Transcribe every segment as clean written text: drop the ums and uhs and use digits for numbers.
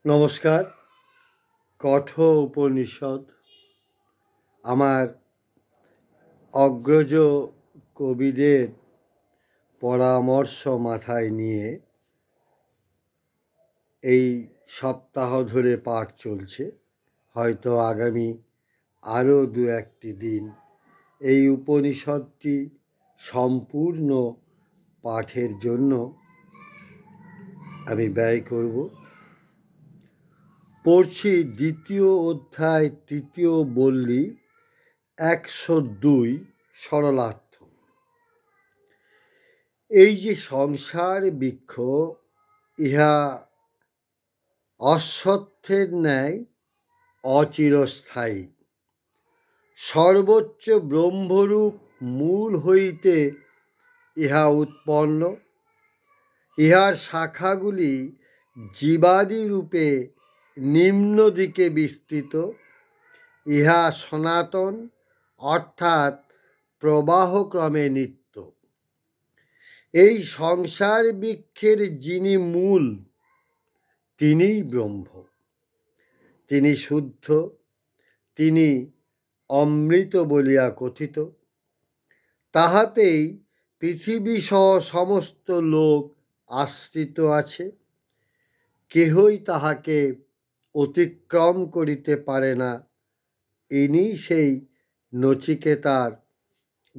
নমস্কার। কঠ উপনিষদ আমার অগ্রজ কবিদের পরামর্শ মাথায় নিয়ে এই সপ্তাহ ধরে পাঠ চলছে। হয়তো আগামী আরও দু একটি দিন এই উপনিষদটি সম্পূর্ণ পাঠের জন্য আমি ব্যয় করব। পড়ছি দ্বিতীয় অধ্যায় তৃতীয় বল্লী 102 সরলার্থ। এই যে সংসার বৃক্ষ, ইহা অশ্বত্থের ন্যায় অচিরস্থায়ী। সর্বোচ্চ ব্রহ্মরূপ মূল হইতে ইহা উৎপন্ন। ইহার শাখাগুলি জীবাদি রূপে নিম্ন দিকে বিস্তৃত। ইহা সনাতন অর্থাৎ প্রবাহক্রমে নিত্য। এই সংসার বৃক্ষের যিনি মূল, তিনিই ব্রহ্ম। তিনি শুদ্ধ, তিনি অমৃত বলিয়া কথিত। তাহাতেই পৃথিবী সহ সমস্ত লোক আশ্রিত আছে। কেহই তাহাকে অতিক্রম করিতে পারে না। ইনি সেই নচিকেতার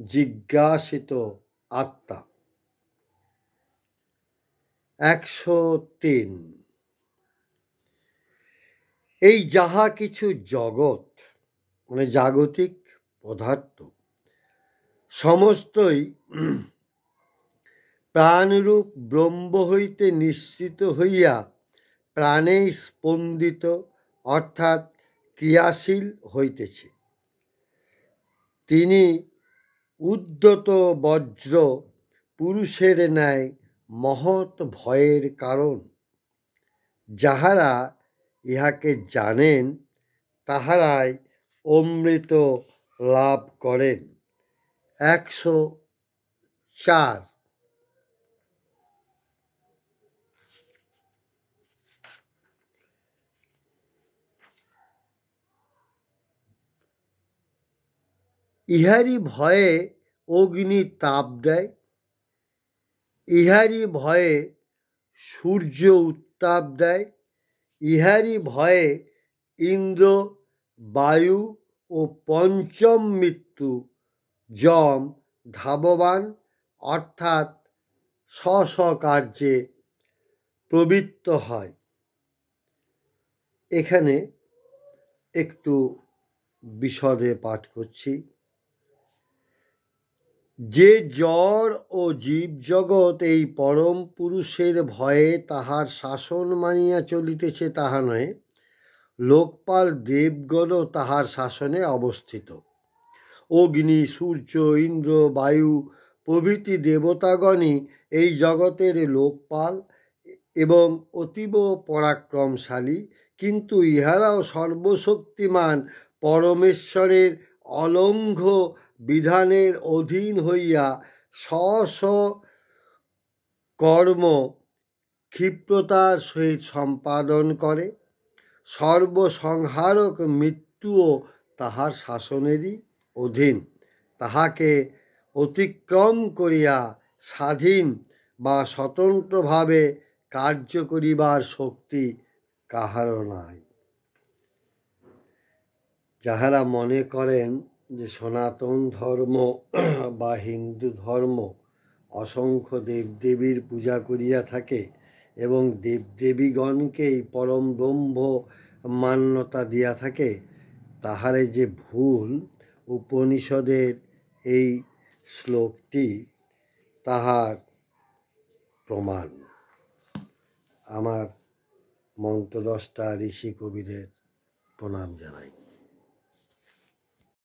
জিজ্ঞাসিত আত্মা। 103। এই যাহা কিছু জগৎ মানে জাগতিক পদার্থ সমস্তই প্রাণরূপ ব্রহ্ম হইতে নিঃসৃত হইয়া প্রাণে স্পন্দিত অর্থাৎ ক্রিয়াশীল হইতেছে। তিনি উদ্যত বজ্র পুরুষের ন্যায় মহৎ ভয়ের কারণ। যাহারা ইহাকে জানেন তাহারাই অমৃত লাভ করেন। 104। ইহারই ভয়ে অগ্নি তাপ দেয়, ইহারই ভয়ে সূর্য উত্তাপ দেয়, ইহারই ভয়ে ইন্দ্র, বায়ু ও পঞ্চম মৃত্যু যম ধাবমান অর্থাৎ স্ব-স্ব-কার্যে প্রবৃত্ত হয়। এখানে একটু বিশদে পাঠ করছি। যে জড় ও জীবজগৎ এই পরম পুরুষের ভয়ে তাহার শাসন মানিয়া চলিতেছে তাহা নয়, লোকপাল দেবগণও তাহার শাসনে অবস্থিত। অগ্নি, সূর্য, ইন্দ্র, বায়ু প্রভৃতি দেবতাগণই এই জগতের লোকপাল এবং অতীব পরাক্রমশালী, কিন্তু ইহারাও সর্বশক্তিমান পরমেশ্বরের অলঙ্ঘ বিধানের অধীন হইয়া স্ব কর্ম ক্ষিপ্রতার সহিত সম্পাদন করে। সর্বসংহারক মৃত্যুও তাহার শাসনেরই অধীন। তাহাকে অতিক্রম করিয়া স্বাধীন বা স্বতন্ত্রভাবে কার্য করিবার শক্তি কাহারও নাই। যাহারা মনে করেন যে সনাতন ধর্ম বা হিন্দু ধর্ম অসংখ্য দেবদেবীর পূজা করিয়া থাকে এবং দেবদেবীগণকেই পরম ব্রহ্ম মান্যতা দিয়া থাকে, তাহারে যে ভুল। উপনিষদের এই শ্লোকটি তাহার প্রমাণ। আমার মন্ত্রদ্রষ্টা ঋষি কবিদের প্রণাম জানাই।